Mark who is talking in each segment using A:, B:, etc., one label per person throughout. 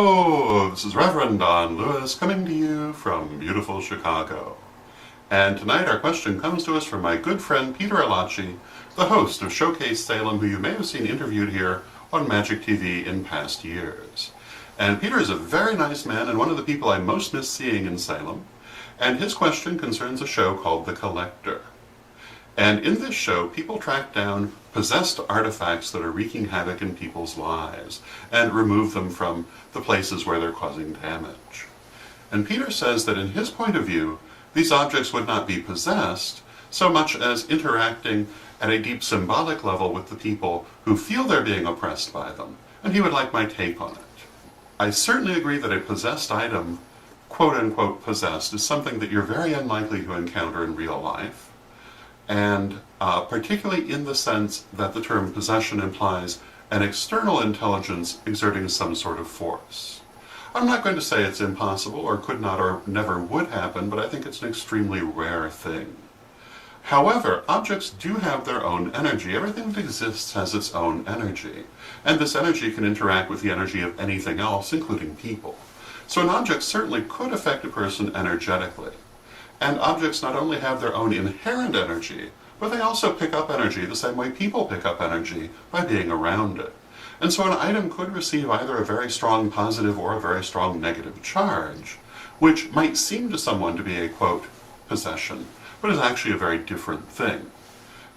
A: Hello, this is Rev Don Lewis coming to you from beautiful Chicago. And tonight our question comes to us from my good friend Peter Alachi, the host of Showcase Salem, who you may have seen interviewed here on Magic TV in past years. And Peter is a very nice man and one of the people I most miss seeing in Salem. And his question concerns a show called The Collector. And in this show, people track down possessed artifacts that are wreaking havoc in people's lives and remove them from the places where they're causing damage. And Peter says that in his point of view, these objects would not be possessed so much as interacting at a deep symbolic level with the people who feel they're being oppressed by them. And he would like my take on it. I certainly agree that a possessed item, quote-unquote possessed, is something that you're very unlikely to encounter in real life. And particularly in the sense that the term possession implies an external intelligence exerting some sort of force. I'm not going to say it's impossible or could not or never would happen, but I think it's an extremely rare thing. However, objects do have their own energy. Everything that exists has its own energy, and this energy can interact with the energy of anything else, including people. So an object certainly could affect a person energetically. And objects not only have their own inherent energy, but they also pick up energy the same way people pick up energy by being around it. And so an item could receive either a very strong positive or a very strong negative charge, which might seem to someone to be a, quote, possession, but is actually a very different thing.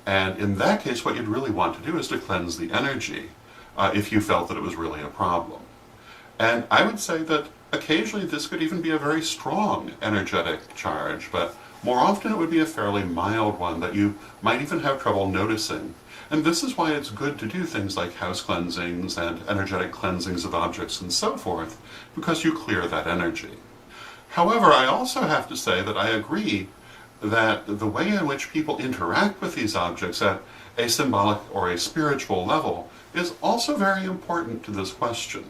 A: And in that case, what you'd really want to do is to cleanse the energy if you felt that it was really a problem. And I would say that occasionally this could even be a very strong energetic charge, but more often it would be a fairly mild one that you might even have trouble noticing. And this is why it's good to do things like house cleansings and energetic cleansings of objects and so forth, because you clear that energy. However, I also have to say that I agree that the way in which people interact with these objects at a symbolic or a spiritual level is also very important to this question.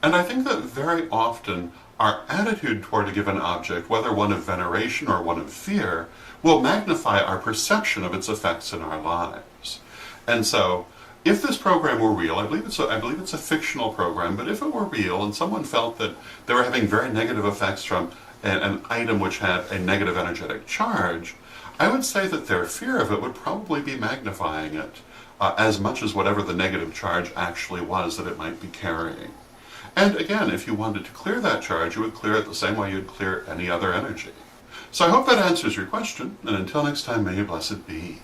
A: And I think that very often our attitude toward a given object, whether one of veneration or one of fear, will magnify our perception of its effects in our lives. And so, if this program were real, I believe it's a fictional program, but if it were real and someone felt that they were having very negative effects from an item which had a negative energetic charge, I would say that their fear of it would probably be magnifying it as much as whatever the negative charge actually was that it might be carrying. And again, if you wanted to clear that charge, you would clear it the same way you'd clear any other energy. So I hope that answers your question, and until next time, may you blessed be.